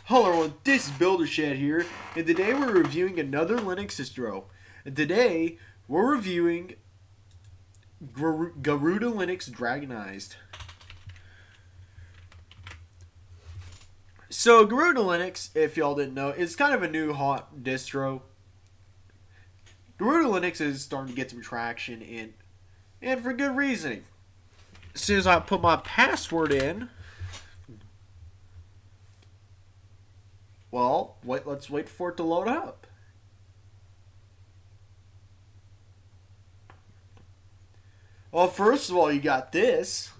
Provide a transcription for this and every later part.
Hello, this is Buildershed here, and today we're reviewing another Linux distro. And today we're reviewing Garuda Linux Dragonized. So Garuda Linux, if y'all didn't know, is kind of a new hot distro. Garuda Linux is starting to get some traction, and for good reasoning. As soon as I put my password in, well, let's wait for it to load up. Well, first of all, you got this.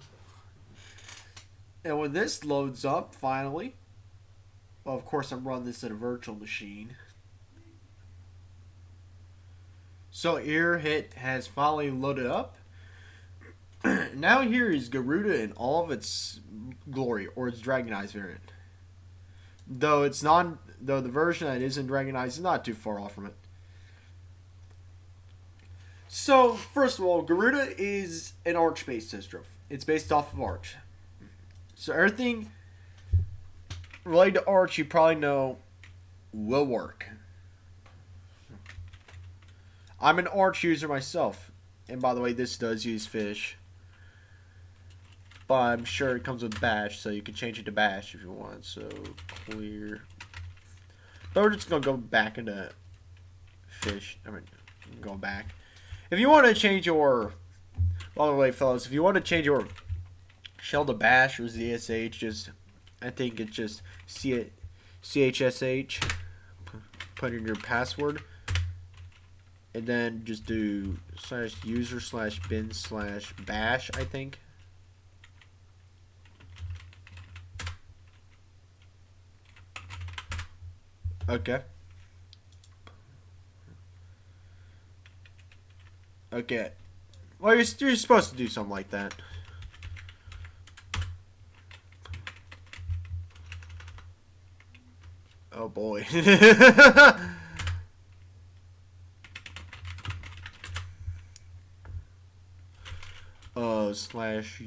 And when this loads up, finally, well, of course, I'm running this in a virtual machine. So here it has finally loaded up. Now here is Garuda in all of its glory, or its Dragonized variant. Though the version that isn't Dragonized is not too far off from it. So, first of all, Garuda is an Arch-based distro. It's based off of Arch. So everything related to Arch you probably know will work. I'm an Arch user myself. And by the way, this does use fish. But I'm sure it comes with bash, so you can change it to bash if you want. So, clear. But we're just going to go back into fish. I mean, go back. If you want to change your, by the way, fellas, if you want to change your shell to bash or ZSH, I think it's just CHSH, put in your password, and then just do /user/bin/bash, I think. Okay. Okay. Well, you're supposed to do something like that. Oh boy. Slash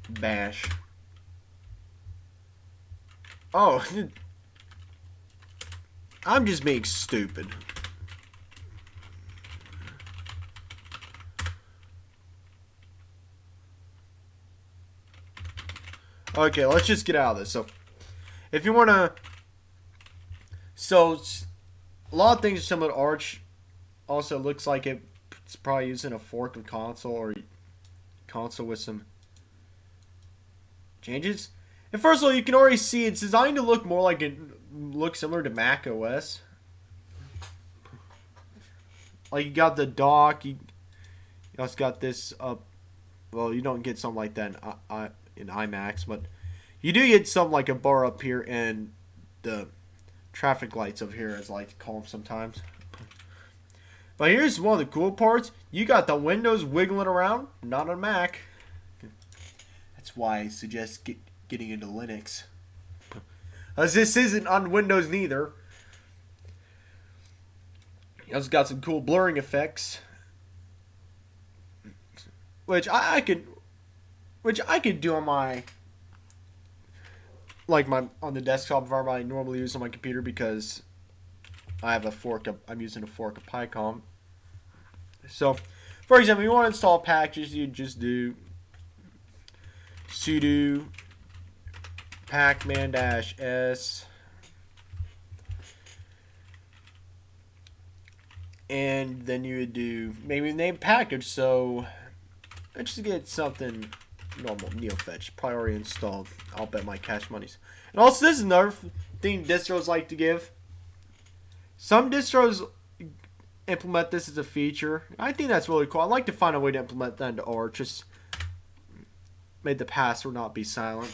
bash. Oh, I'm just being stupid. Okay, let's just get out of this. So, if you want to... So, a lot of things are similar to Arch. Also, looks like it's probably using a fork of console or console with some changes. And first of all, you can already see it's designed to look more like look similar to Mac OS. Like, you got the dock. You also got this up. Well, you don't get something like that in iMacs, but you do get something like a bar up here and the traffic lights over here, as I like to call them sometimes. But here's one of the cool parts. You got the windows wiggling around, not on Mac. That's why I suggest getting into Linux. As this isn't on Windows neither. You also got some cool blurring effects, which I could do on my on the desktop environment I normally use on my computer, because I have I'm using a fork of PyCom. So, for example, if you want to install packages, you just do sudo pacman-s, and then you would do maybe name package. So let's just get something normal, neofetch, probably already installed. I'll bet my cash monies. And also, this is another thing distros like to give. Some distros implement this as a feature. I think that's really cool. I'd like to find a way to implement that into Arch. Just make the password not be silent.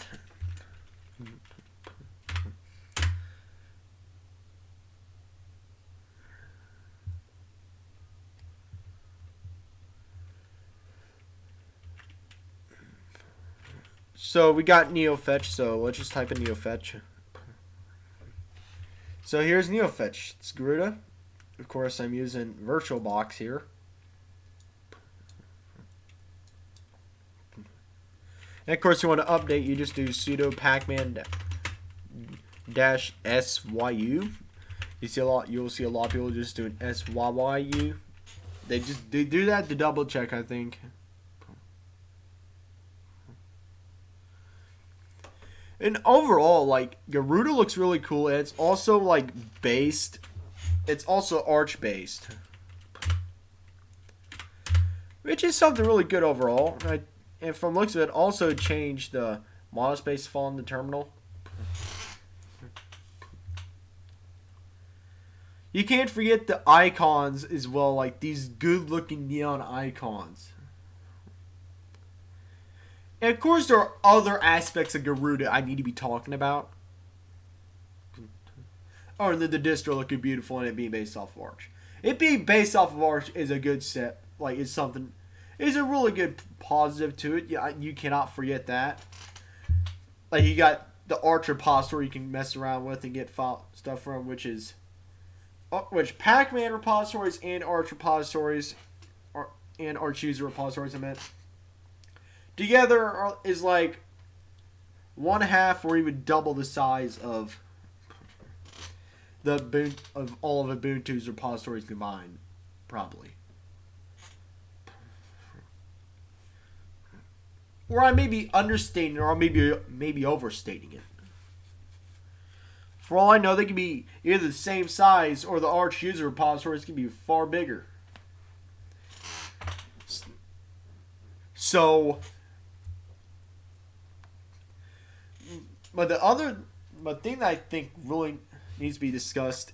So we got neofetch, so let's just type in neofetch. So here's neofetch. It's Garuda. Of course, I'm using VirtualBox here. And of course, you want to update, you just do sudo pacman dash syu. You'll see a lot of people just doing syu. They do that to double check, I think. And overall, like, Garuda looks really cool. And it's also, like, based. It's also arch based. Which is something really good overall. And from looks of it, also changed the model space fall in the terminal. You can't forget the icons as well, like these good looking neon icons. And of course, there are other aspects of Garuda I need to be talking about. Oh, and then the distro looking beautiful and it being based off of Arch. It being based off of Arch is a good step. Like, it's something. It's a really good positive to it. Yeah, you cannot forget that. Like, you got the Arch repository you can mess around with and get file stuff from, which Pacman repositories and Arch repositories, and Arch user repositories, I meant, together is like 1/2 or even double the size of all of Ubuntu's repositories combined, probably. Or I may be understating, or maybe overstating it. For all I know, they can be either the same size, or the Arch user repositories can be far bigger. So, but thing that I think really needs to be discussed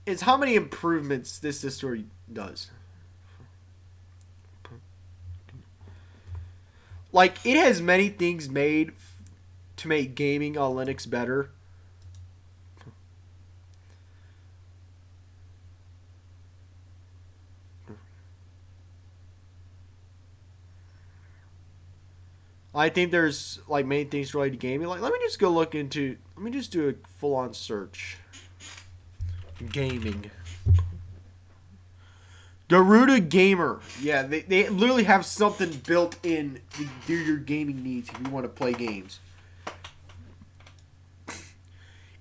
is how many improvements this story does. Like, it has many things made to make gaming on Linux better. I think there's like many things related to gaming. Like, let me just do a full-on search. Gaming. Garuda Gamer. Yeah, they literally have something built in to do your gaming needs if you want to play games.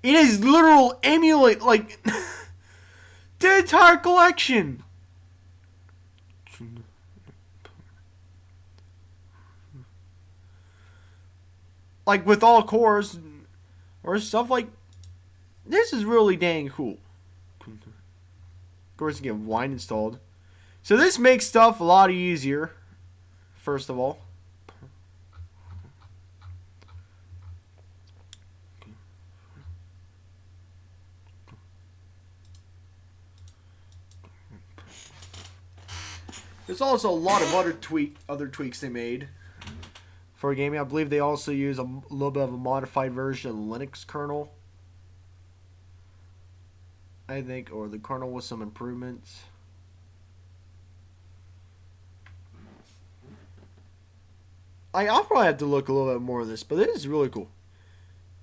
It is literal emulate, like, the entire collection. Like, with all cores or stuff like, this is really dang cool. Of course, you get Wine installed. So this makes stuff a lot easier, first of all. There's also a lot of other tweaks they made for gaming. I believe they also use a little bit of a modified version of the Linux kernel, I think, or the kernel with some improvements. I'll probably have to look a little bit more on this, but it is really cool.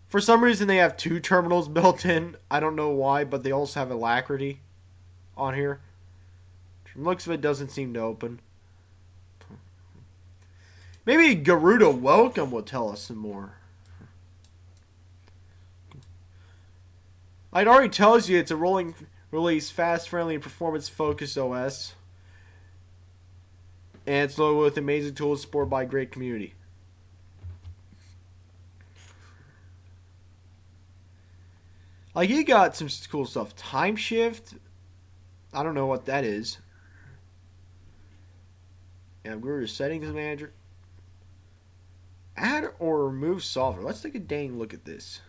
For some reason, they have 2 terminals built in. I don't know why, but they also have Alacrity on here. From looks of it, doesn't seem to open. Maybe Garuda Welcome will tell us some more. It already tells you it's a rolling release, fast, friendly, and performance-focused OS. And it's loaded with amazing tools supported by a great community. Like, you got some cool stuff. Time shift. I don't know what that is. And Garuda settings manager. Add or remove software. Let's take a dang look at this.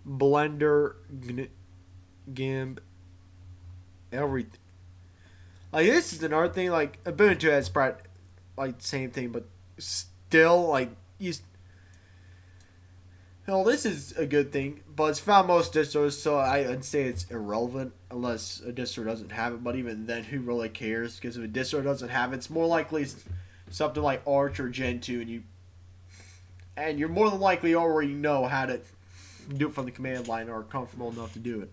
Blender, GIMP, everything. Like, this is another thing. Like, Ubuntu has probably like the same thing, but still, like, hell, this is a good thing, but it's found most distros, so I'd say it's irrelevant unless a distro doesn't have it. But even then, who really cares? Because if a distro doesn't have it, it's more likely something like Arch or Gen 2, and you're more than likely already know how to do it from the command line or are comfortable enough to do it.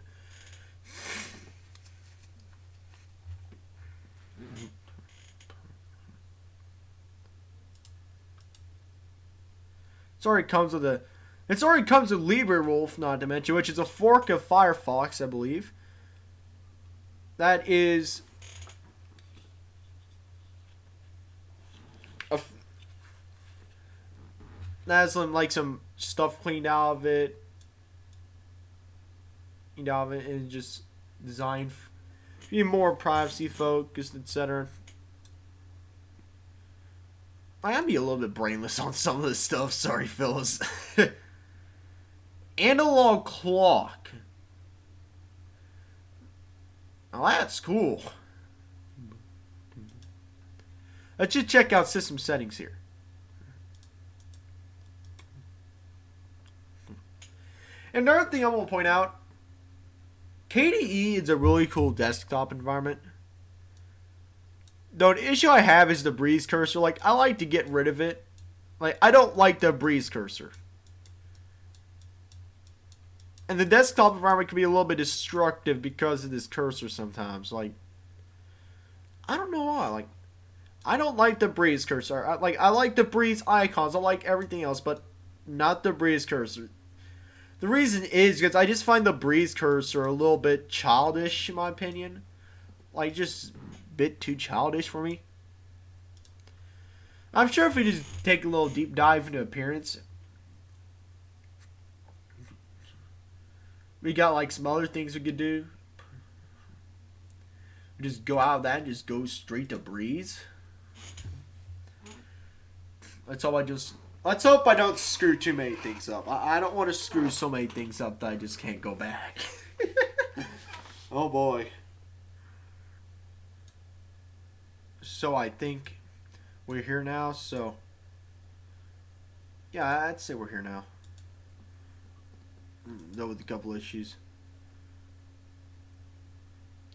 already comes with a. It already comes with LibreWolf, not to mention, which is a fork of Firefox, I believe. That is that has some stuff cleaned out of it. And just designed to be more privacy focused, etc. I am be a little bit brainless on some of this stuff. Sorry, Phyllis. Analog clock. Oh, that's cool. Let's just check out system settings here. And another thing I want to point out, KDE is a really cool desktop environment. Though the issue I have is the breeze cursor. Like, I like to get rid of it. Like, I don't like the breeze cursor. And the desktop environment can be a little bit destructive because of this cursor sometimes. Like, I don't know why. Like, I don't like the breeze cursor. I like the breeze icons. I like everything else, but not the breeze cursor. The reason is because I just find the breeze cursor a little bit childish, in my opinion. Like, just a bit too childish for me. I'm sure if we just take a little deep dive into appearance, we got like some other things we could do. We just go out of that and just go straight to breeze. Let's hope I don't screw too many things up. I don't want to screw so many things up that I just can't go back. Oh boy. So I think we're here now. So yeah, I'd say we're here now. Though with a couple issues.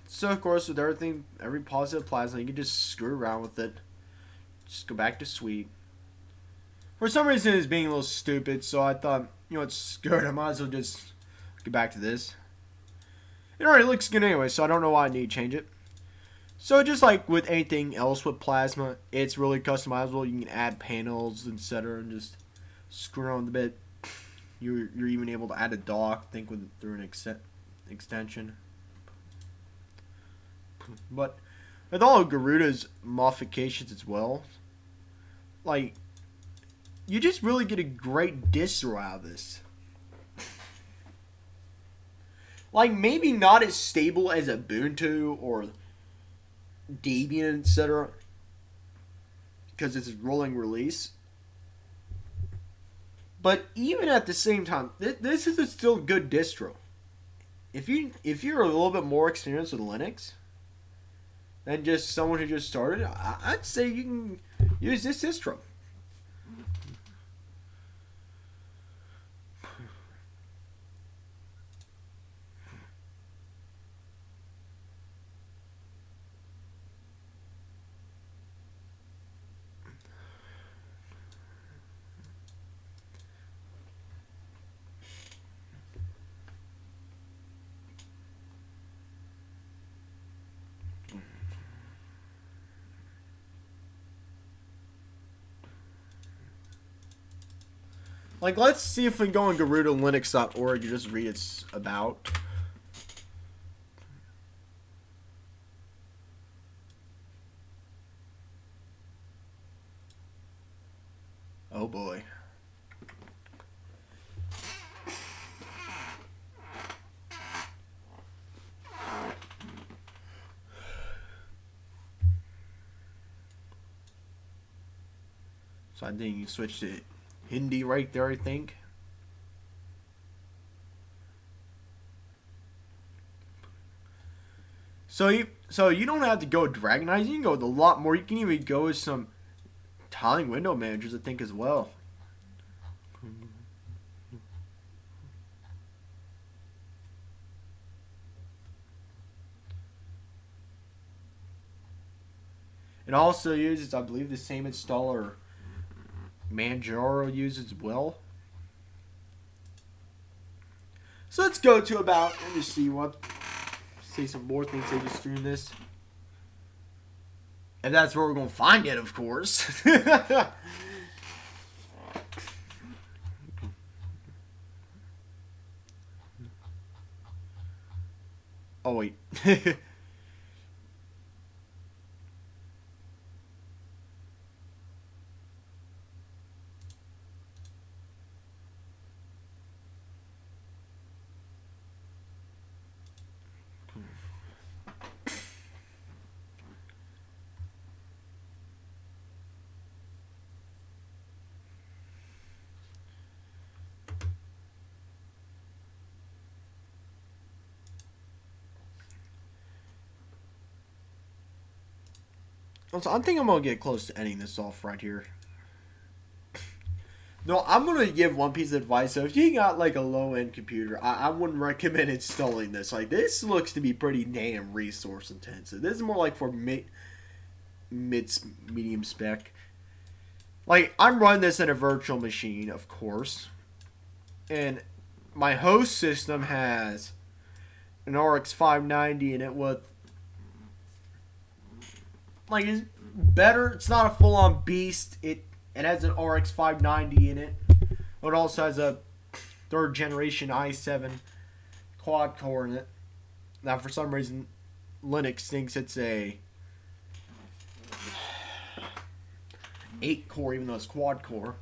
So of course, with everything, every positive plasma, you can just screw around with it. Just go back to sweet. For some reason, it's being a little stupid, so I thought, you know what, screw it, I might as well just get back to this. It already looks good anyway, so I don't know why I need to change it. So just like with anything else with plasma, it's really customizable. You can add panels, etc., and just screw around a bit. You're even able to add a dock, I think, through an extension. But with all of Garuda's modifications as well, like, you just really get a great distro out of this. Like, maybe not as stable as Ubuntu or Debian, etc., because it's a rolling release. But even at the same time, this is a still good distro. If you're a little bit more experienced with Linux than just someone who just started, I'd say you can use this distro. Like, let's see if we can go on GarudaLinux.org and just read its about. Oh boy. So I think you switched to Hindi right there, I think. So you don't have to go Dragonize. You can go with a lot more. You can even go with some tiling window managers, I think, as well. It also uses, I believe, the same installer Manjaro uses as well. So let's go to about, let me see some more things they just threw in this. And that's where we're going to find it, of course. Oh wait. So I think I'm gonna get close to ending this off right here. No, I'm gonna give one piece of advice. So if you got like a low end computer, I wouldn't recommend installing this. Like this looks to be pretty damn resource intensive. This is more like for medium spec. Like I'm running this in a virtual machine, of course, and my host system has an RX 590 in it with like it's better. It's not a full on beast. It has an RX 590 in it. It also has a third generation i7 quad core in it. Now, for some reason, Linux thinks it's a 8 core, even though it's quad core.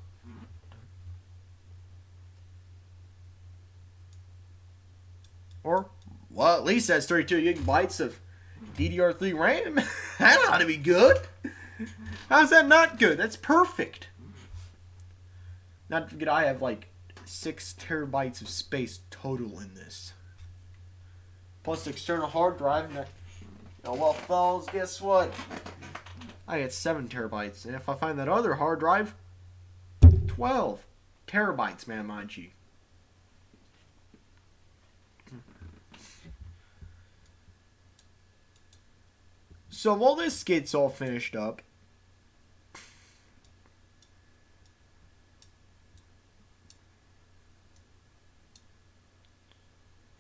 Or, well, at least that's 32 gigabytes of DDR3 RAM. That ought to be good. How's that not good? That's perfect. Not to forget, I have like 6 terabytes of space total in this. Plus the external hard drive. Oh, well, fellas, guess what? I got 7 terabytes. And if I find that other hard drive, 12 terabytes, man, mind you. So while this gets all finished up,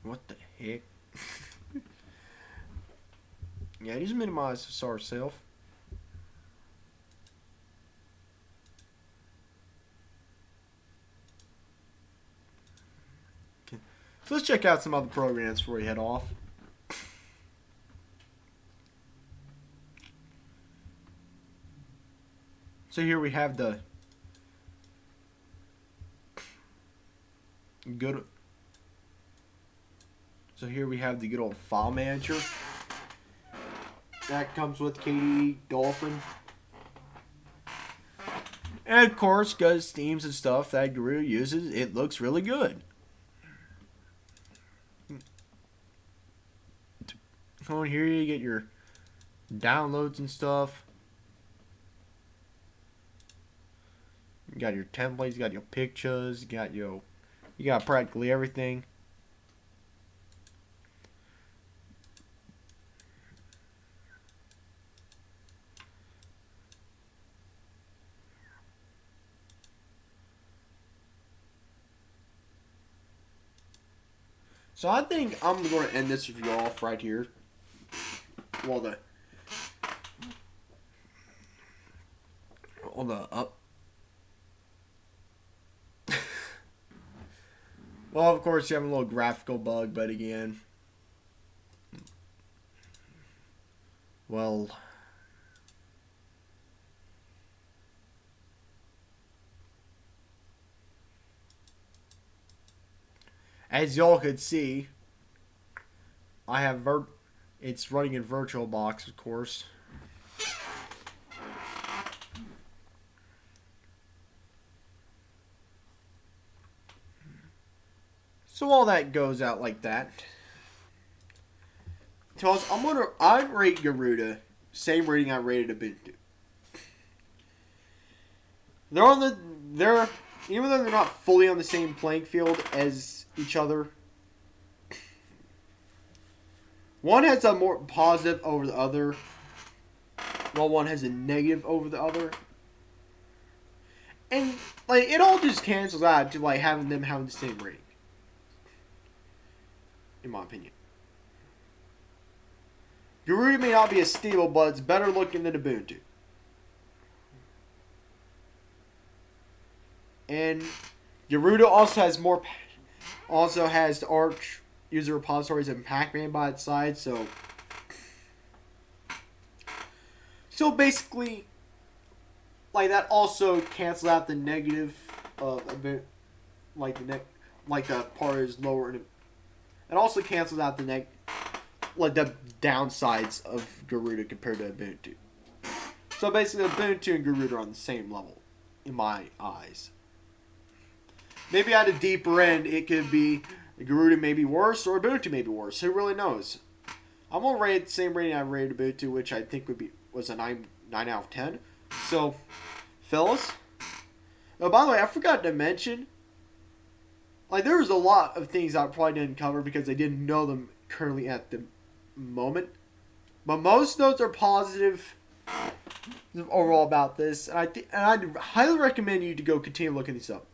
what the heck? Yeah, just minimize the SAR self. Okay. So let's check out some other programs before we head off. So here we have the good. So here we have the good old file manager. That comes with KDE Dolphin. And of course, because themes and stuff that Garuda uses, it looks really good. On here you get your downloads and stuff. You got your templates, you got your pictures, you got practically everything. So I think I'm going to end this video off right here. Well, well, of course, you have a little graphical bug, but again, well, as y'all could see, I have it's running in VirtualBox, of course. So all that goes out like that. So I'd rate Garuda same rating I rated Ubuntu. They're even though they're not fully on the same playing field as each other. One has a more positive over the other, while one has a negative over the other. And like it all just cancels out to like having them having the same rating. In my opinion. Garuda may not be as stable, but it's better looking than Ubuntu. And Garuda also has the Arch user repositories and Pac-Man by its side. So basically, like that also cancels out the negative of a bit, like the part is lower, and it also cancels out the like the downsides of Garuda compared to Ubuntu. So basically, Ubuntu and Garuda are on the same level, in my eyes. Maybe at a deeper end, it could be Garuda may be worse or Ubuntu may be worse. Who really knows? I'm gonna rate the same rating I rated Ubuntu, which I think was a 9 out of 10. So, fellas. Oh, by the way, I forgot to mention, like, there was a lot of things I probably didn't cover because I didn't know them currently at the moment. But most notes are positive overall about this, and I'd highly recommend you to go continue looking these up.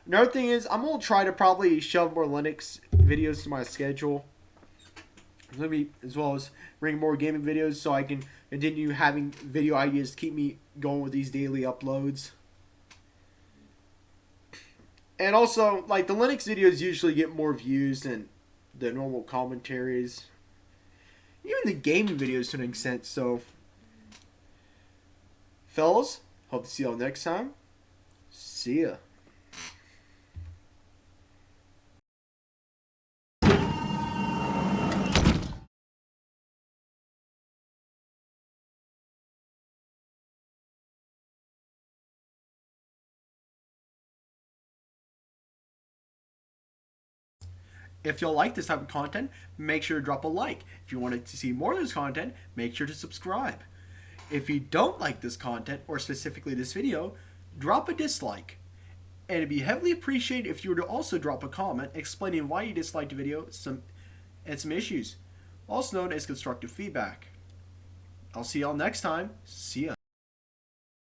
Another thing is, I'm gonna try to probably shove more Linux videos to my schedule, as well as bring more gaming videos, so I can continue having video ideas to keep me going with these daily uploads. And also, like, the Linux videos usually get more views than the normal commentaries, even the gaming videos to an extent. So, fellas, hope to see y'all next time. See ya. If you'll like this type of content, make sure to drop a like. If you want to see more of this content, make sure to subscribe. If you don't like this content, or specifically this video, drop a dislike. And it'd be heavily appreciated if you were to also drop a comment explaining why you disliked the video and some issues, also known as constructive feedback. I'll see y'all next time. See ya.